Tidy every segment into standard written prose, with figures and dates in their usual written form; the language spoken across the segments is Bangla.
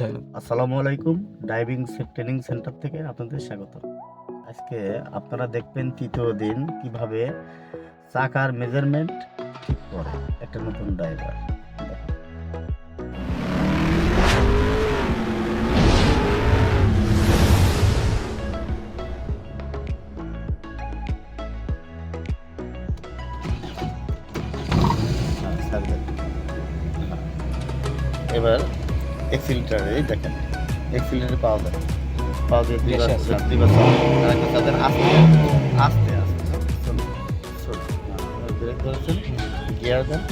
আসসালামু আলাইকুম। ডাইভিং ট্রেনিং সেন্টার থেকে আপনাদের স্বাগত। আজকে আপনারা দেখবেন তৃতীয় দিন কিভাবে চাকার মেজারমেন্ট ঠিক করে একটা নতুন ড্রাইভার। এবার এক্সিলিটারে দেখেন, এক্সিলিটারে পাওয়া যায়, পাওয়া যায় দুইবার তাদের আস্তে আস্তে আস্তে ব্রেক ধরেছেন, গিয়ার দেন,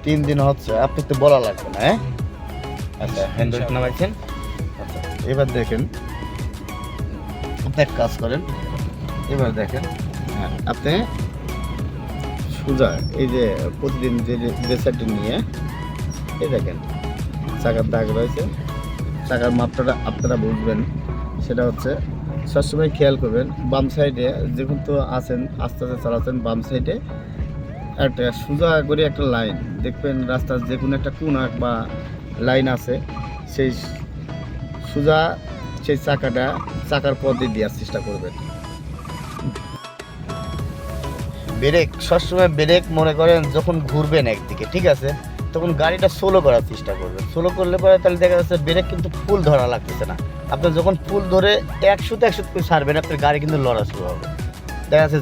3 দিন হচ্ছে, আপনি তো বলা লাগবে না। হ্যাঁ, আচ্ছা, হ্যান্ড ব্রেক নামাইছেন। আচ্ছা, এবার দেখেন, আপনি এক কাজ করেন, এবার দেখেন, হ্যাঁ, আপনি সোজা এই যে প্রতিদিন যে সাইডে নিয়ে এই দেখেন চাকার দাগ রয়েছে, চাকার মাপটা আপনারা বুঝবেন। সেটা হচ্ছে সবসময় খেয়াল করবেন, বাম সাইডে যখন তো আছেন আস্তে আস্তে চালাচ্ছেন, বাম সাইডে একটা সোজা করে একটা লাইন দেখবেন, রাস্তার যে কোনো একটা কোনা বা লাইন আছে, সেই সোজা সেই চাকার পথে দেওয়ার চেষ্টা করবেন। ব্রেক সবসময় ব্রেক মনে করেন যখন ঘুরবেন একদিকে, ঠিক আছে, তখন গাড়িটা স্লো করার চেষ্টা করবেন। স্লো করলে পরে তাহলে দেখা যাচ্ছে ব্রেক কিন্তু ফুল ধরা লাগতেছে না। আপনার যখন ফুল ধরে 100 করে ছাড়বেন, আপনার গাড়ি কিন্তু লড়া শুরু হবে। দেখা যাচ্ছে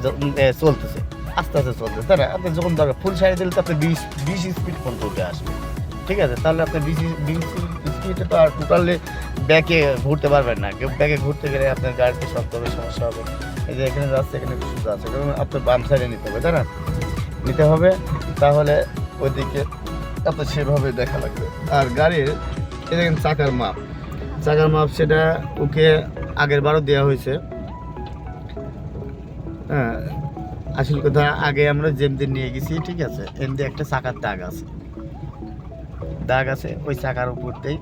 চলতেছে, আস্তে আস্তে চলতেছে, তাই না? আপনি যখন দরকার ফুল সাইড দিলে তো আপনি 20 স্পিড পর্যন্ত উঠে আসবে, ঠিক আছে। তাহলে আপনি 20 স্পিডে তো আর টোটালি ব্যাকে ঘুরতে পারবেন না। ব্যাকে ঘুরতে গেলে আপনার গাড়িতে শক্ত হবে, সমস্যা হবে। এই যে এখানে যাচ্ছে, এখানে সুযোগ আছে, কারণ আপনার বাম সাইডে নিতে হবে, তাই না? নিতে হবে, তাহলে ওইদিকে আপনার সেভাবে দেখা লাগবে। আর গাড়ির এই দেখেন চাকার মাপ সেটা ওকে আগের বারও দেওয়া হয়েছে। হ্যাঁ, আসল কথা, আগে আমরা যেমনি নিয়ে গেছি, ঠিক আছে, এমনি একটা চাকার দাগ আছে ওই চাকার উপরতেই।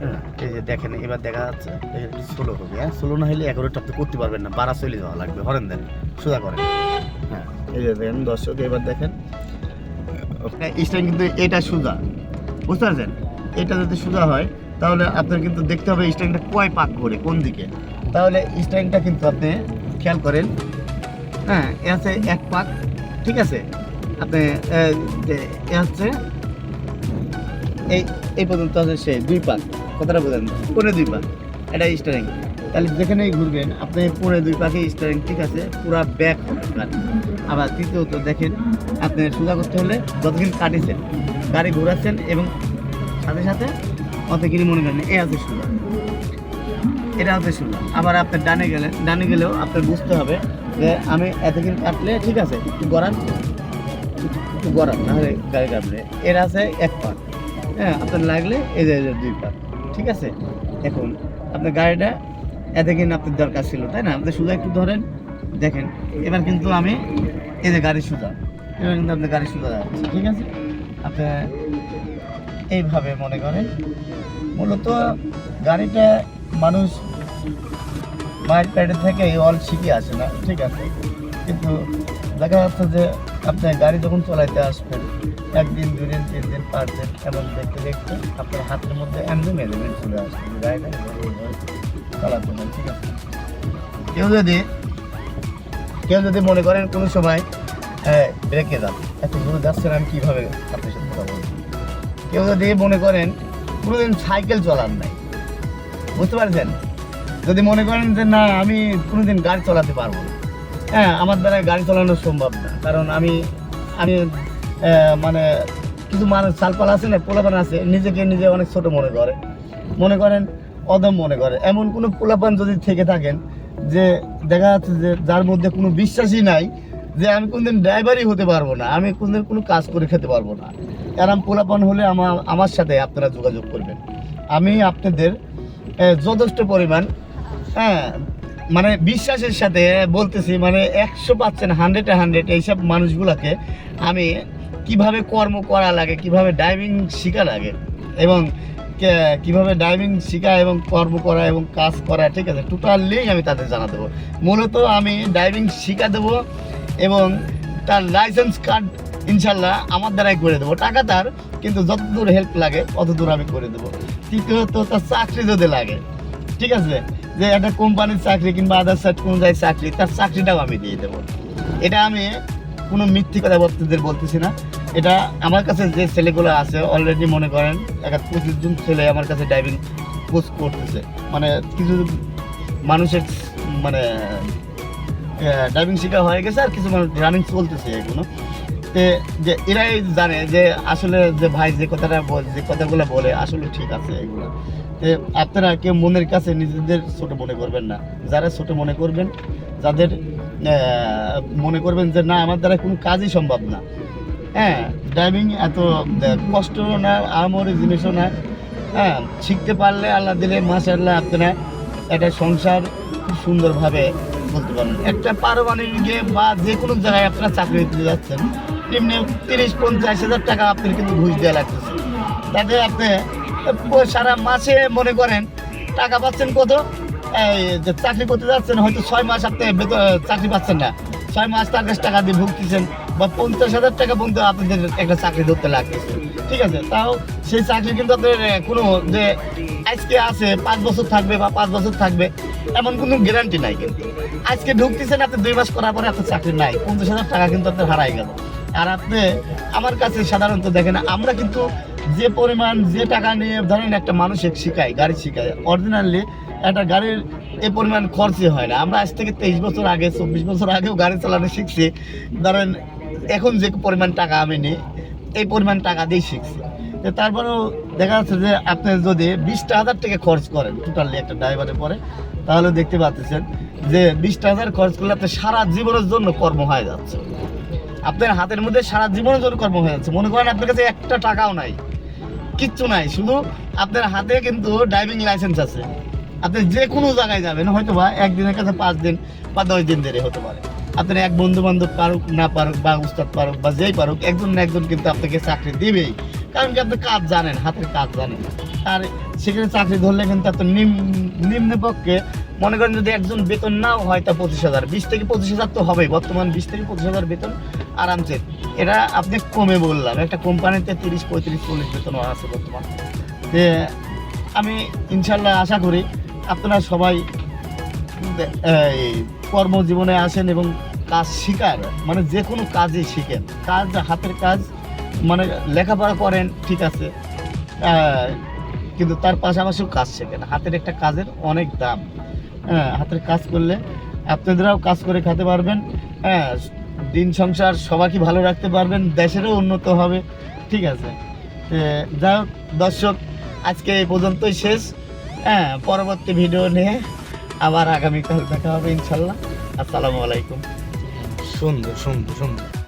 হ্যাঁ, এই যে দেখেন, এবার দেখা যাচ্ছে একটু স্লো হবে। হ্যাঁ, স্লো না হলে 11টা আপনি করতে পারবেন না, 12 চলে যাওয়া লাগবে। হরেন দেন, সোজা করেন। হ্যাঁ, এই যে দেখেন দর্শক, এবার দেখেন স্টাইল কিন্তু এটা সোজা, বুঝতে পারছেন? এটা যদি সোজা হয় তাহলে আপনার কিন্তু দেখতে হবে স্টাইলটা কয় পাক করে কোন দিকে। তাহলে স্টাইলটা কিন্তু আপনি খেয়াল করেন। হ্যাঁ, এ আছে 1 পাক, ঠিক আছে। আপনি এ হচ্ছে এই পর্যন্ত আছে সে 2 পাক, কথাটা বোঝেন, 2.5 পাক এটা স্টারিং। তাহলে যেখানেই ঘুরবেন আপনি 2.5 পাকে স্টারিং, ঠিক আছে, পুরা ব্যাক হবে গাড়ি। আবার তৃতীয়ত দেখেন, আপনি সোজা করতে হলে যতক্ষণ কাটিয়েছেন, গাড়ি ঘোরাচ্ছেন এবং সাথে সাথে অতক্ষণই মনে করেন এ আছে সোজা, এটা হচ্ছে সোজা। আবার আপনার ডানে গেলেও আপনার বুঝতে হবে যে আমি এতক্ষণ কাটলে, ঠিক আছে, একটু গড়ান নাহলে গাড়ি কাটলে। এর আছে 1 পাক, হ্যাঁ, আপনার লাগলে এই যে 2 পাক, ঠিক আছে। এখন আপনার গাড়িটা এতক্ষণ আপনার দরকার ছিল, তাই না? আপনি সোজা একটু ধরেন, দেখেন এবার কিন্তু আমি এই যে গাড়ি সোজা, এবার কিন্তু আপনার গাড়ি সোজা যাচ্ছে, ঠিক আছে। আপনি এইভাবে মনে করেন, মূলত গাড়িটা মানুষ মায়ের প্যাডে থেকে অল শিখে আসে না, ঠিক আছে। কিন্তু দেখা যাচ্ছে যে আপনি গাড়ি যখন চলাইতে আসবেন, 1 দিন 2 দিন 3 দিন 5 দিন এমন দেখতে দেখতে আপনার হাতের মধ্যে এমনি মেজারমেন্ট চলে আসবে, গাড়িটা চালাতে হবে, ঠিক আছে। কেউ যদি মনে করেন কোনো সময় ব্রেকে যান, এত দূরে যাচ্ছেন, আমি কীভাবে আপনার সাথে কথা বলবো। কেউ যদি মনে করেন কোনোদিন সাইকেল চলান নাই, বুঝতে পারছেন, যদি মনে করেন যে না আমি কোনোদিন গাড়ি চালাতে পারবো না, হ্যাঁ, আমার দ্বারা গাড়ি চালানো সম্ভব না, কারণ আমি মানে কিছু মানুষ সালপাল আছে না, পোলাপান আছে, নিজেকে নিজে অনেক ছোট মনে করেন অদম মনে করে। এমন কোনো পোলাপান যদি থেকে থাকেন যে দেখা যাচ্ছে যে যার মধ্যে কোনো বিশ্বাসই নাই যে আমি কোনদিন ড্রাইভারই হতে পারবো না, আমি কোনদিন কোনো কাজ করে খেতে পারবো না, এরম পোলাপান হলে আমার সাথে আপনারা যোগাযোগ করবেন। আমি আপনাদের যথেষ্ট পরিমাণ, হ্যাঁ, মানে বিশ্বাসের সাথে বলতেছি, মানে 100% 100 এইসব মানুষগুলোকে আমি কিভাবে কর্ম করা লাগে, কিভাবে ড্রাইভিং শেখা লাগে এবং কিভাবে ড্রাইভিং শেখা এবং কর্ম করা এবং কাজ করা, ঠিক আছে, টোটালি আমি তাদের জানা দেবো। মূলত আমি ড্রাইভিং শেখা দেবো এবং তার লাইসেন্স কার্ড ইনশাল্লাহ আমার দ্বারাই করে দেবো, টাকা তার, কিন্তু যতদূর হেল্প লাগে অতদূর আমি করে দেবো। তৃতীয়ত তার চাকরি যদি লাগে, ঠিক আছে, যে একটা কোম্পানির চাকরি কিংবা আদার সাইড কোনো জায়গায় চাকরি, তার চাকরিটাও আমি দিয়ে দেবো। এটা আমি কোনো মিথ্যে কথা বলতেছি না। এটা আমার কাছে যে ছেলেগুলো আছে অলরেডি মনে করেন 25 জন ছেলে আমার কাছে ড্রাইভিং কোর্স করতেছে, মানে কিছু মানুষের মানে ড্রাইভিং শেখা হয়ে গেছে আর কিছু মানুষ রানিং চলতেছে এগুলো। যে এরাই জানে যে আসলে যে ভাই যে কথাগুলো বলে আসলে ঠিক আছে এগুলো। আপনারা কেউ মনের কাছে নিজেদের ছোট মনে করবেন না। যারা ছোট মনে করবেন, যাদের মনে করবেন যে না আমার দ্বারা কোনো কাজই সম্ভব না, হ্যাঁ, ড্রাইভিং এত কষ্ট না, আহামরি জিনিসও না, হ্যাঁ, শিখতে পারলে আল্লাহ দিলে মাশাআল্লাহ আপনারা একটা সংসার খুব সুন্দরভাবে বলতে পারেন। একটা পারমাণবিকে বা যে কোনো জায়গায় আপনারা চাকরি দিতে যাচ্ছেন, এমনি 30-50 হাজার টাকা আপনার কিন্তু ঘুষ দেওয়া লাগতেছে। তাতে আপনি সারা মাসে মনে করেন টাকা পাচ্ছেন কত, এই যে চাকরি করতে যাচ্ছেন হয়তো 6 মাস আপনি চাকরি পাচ্ছেন না, 6 মাস তার কাছে টাকা দিয়ে ভুগতেছেন, বা 50,000 টাকা পর্যন্ত আপনাদের একটা চাকরি ধরতে লাগতেছে, ঠিক আছে। তাও সেই চাকরি কিন্তু আপনার কোনো যে আজকে আছে 5 বছর থাকবে বা 5 বছর থাকবে এমন কোনো গ্যারান্টি নাই। কিন্তু আজকে ঢুকতেছেন, আপনি 2 মাস করার পরে আপনার চাকরি নাই, 50,000 টাকা কিন্তু আপনার হারাই গেল। আর আপনি আমার কাছে সাধারণত দেখেন আমরা কিন্তু যে পরিমাণ যে টাকা নিয়ে ধরেন একটা মানুষকে শিখাই, গাড়ি শিখাই, অরিজিনালি একটা গাড়ির এই পরিমাণ খরচই হয় না। আমরা আজ থেকে 23 বছর আগে 24 বছর আগেও গাড়ি চালানো শিখছি, ধরেন এখন যে পরিমাণ টাকা আমি নিই এই পরিমাণ টাকা দিয়েই শিখছি। তো তারপরেও দেখা যাচ্ছে যে আপনি যদি 20,000 টাকা খরচ করেন টোটালি একটা ড্রাইভারের পরে, তাহলে দেখতে পাচ্ছেন যে 20,000 খরচ করলে আপনি সারা জীবনের জন্য কর্ম হয়ে যাচ্ছে, আপনার হাতের মধ্যে সারা জীবনের জন্য কর্ম হয়ে যাচ্ছে। মনে করেন আপনার কাছে একটা টাকাও নাই, কিচ্ছু নাই, শুধু আপনার হাতে কিন্তু ড্রাইভিং লাইসেন্স আছে। আপনি যে কোনো জায়গায় যাবেন, হয়তো বা একদিনের কাছে 5 দিন বা 10 দিন দেরি হতে পারে, আপনার এক বন্ধু বান্ধব পারুক না পারুক বা উস্তাদ পারুক বা যেই পারুক, একজন না একজন কিন্তু আপনাকে চাকরি দিবেই, কারণ কি আপনি কাজ জানেন, হাতের কাজ জানেন। আর সেখানে চাকরি ধরলে কিন্তু আপনার নিম্ন পক্ষে মনে করেন যদি একজন বেতন নাও হয় তা 25,000, 20 থেকে 25,000 তো হবেই, বর্তমান 20 থেকে 25,000 বেতন আরামসে। এটা আপনি কমে বললাম, একটা কোম্পানিতে 30, 35, 40 বেতনও আছে বর্তমান। যে আমি ইনশাল্লাহ আশা করি আপনারা সবাই এই কর্মজীবনে আসেন এবং কাজ শিখার, মানে যে কোনো কাজই শিখেন, কাজ হাতের কাজ, মানে লেখাপড়া করেন ঠিক আছে, কিন্তু তার পাশাপাশিও কাজ শেখেন। হাতের একটা কাজের অনেক দাম, হ্যাঁ, হাতের কাজ করলে আপনাদেরাও কাজ করে খেতে পারবেন, হ্যাঁ, দিন সংসার সবাইকে ভালো রাখতে পারবেন, দেশেরও উন্নত হবে, ঠিক আছে। যাই হোক দর্শক, আজকে এই পর্যন্তই শেষ, হ্যাঁ, পরবর্তী ভিডিও নিয়ে আবার আগামীকাল দেখা হবে ইনশাল্লাহ। আসসালামু আলাইকুম। সুন্দর সুন্দর সুন্দর।